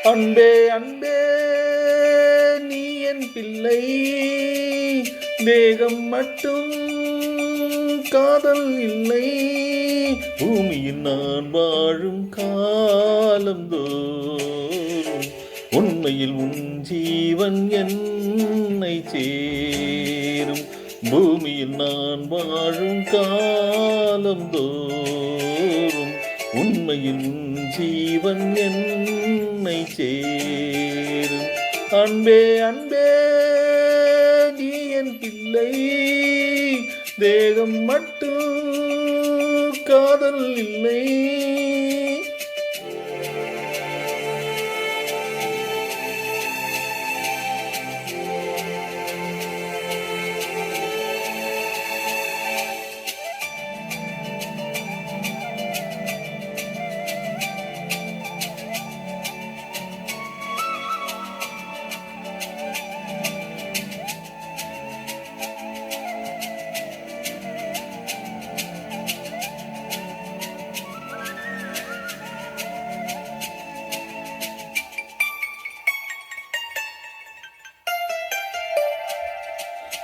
அன்பே அன்பே நீ என் பிள்ளை, தேகம் மட்டும் காதல் இல்லை. பூமியில் நான் வாழும் காலந்தோறும் உண்மையில் உன் ஜீவன் என்னை சேரும். பூமியில் நான் வாழும் காலந்தோறும் உண்மையில் உன் ஜீவன் என்னை சேரும். அன்பே அன்பே நீ என் பிள்ளை, தேகம் மட்டும் காதல் இல்லை.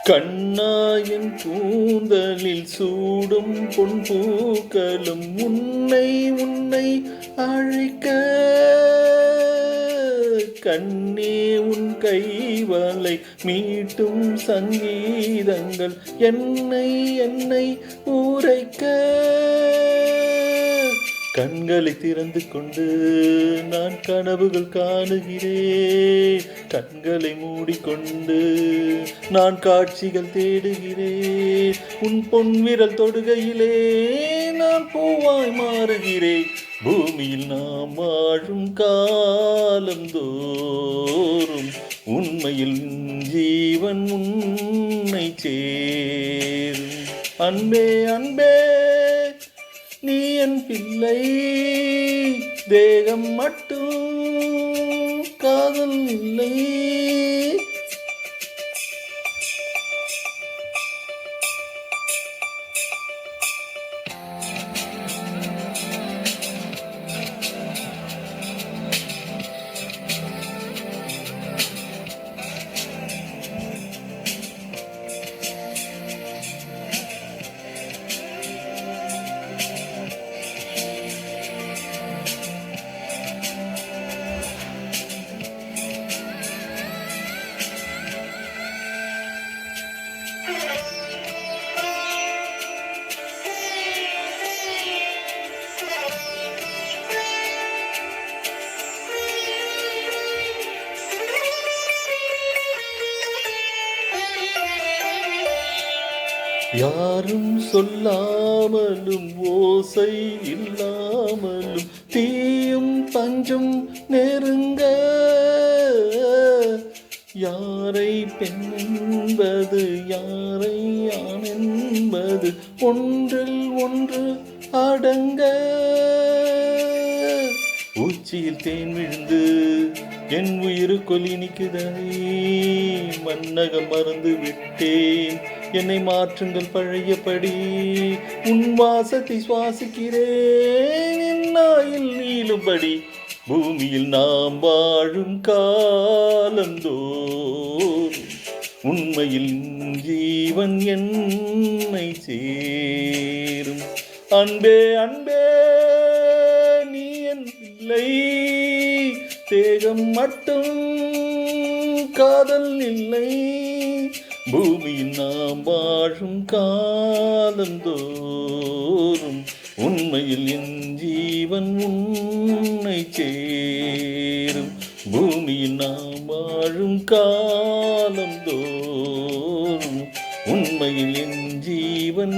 கண்ணாயின் கூந்தலில் சூடும் பொன் பூக்களும் உன்னை உன்னை அழைக்க, கண்ணே உன் கைவளை மீட்டும் சங்கீதங்கள் என்னை என்னை உரைக்க. கண்களை திறந்து கொண்டு நான் கனவுகள் காணுகிறேன், கண்களை மூடிக்கொண்டு நான் காட்சிகள் தேடுகிறேன். உன் பொன்விரல் தொடுகையிலே நான் பூவாய் மாறுகிறேன். பூமியில் நாம் வாழும் காலந்தோறும் உண்மையில் ஜீவன் உன்னை சேரும். அன்பே அன்பே நீ என் பிள்ளை, தேகம் மட்டும் காதல் இல்லை. யாரும் சொல்லாமலும் ஓசை இல்லாமலும் தீயும் பஞ்சும் நெருங்க, யாரை பெண் என்பது யாரை ஆண் என்பது ஒன்றில் ஒன்று அடங்க. உச்சியில் தேன் விழுந்து என் உயிரு கொலி நிற்குதே, மன்னகம் மறந்து விட்டேன், என்னை மாற்றுங்கள் பழையபடி. உன் வாசத்தை சுவாசிக்கிறேன், என் நாயில் நீளும்படி. பூமியில் நாம் வாழும் காலந்தோறும் உண்மையில் ஜீவன் என்னை சேரும். அன்பே அன்பே நீ என் பிள்ளை, தேகம் மட்டும் காதல் இல்லை. பூமியில் நாம் வாழும் காலந்தோறும் உண்மையில் என் ஜீவன் உன்னை சேரும். பூமியில் நாம் வாழும் காலந்தோறும் உண்மையில் என் ஜீவன்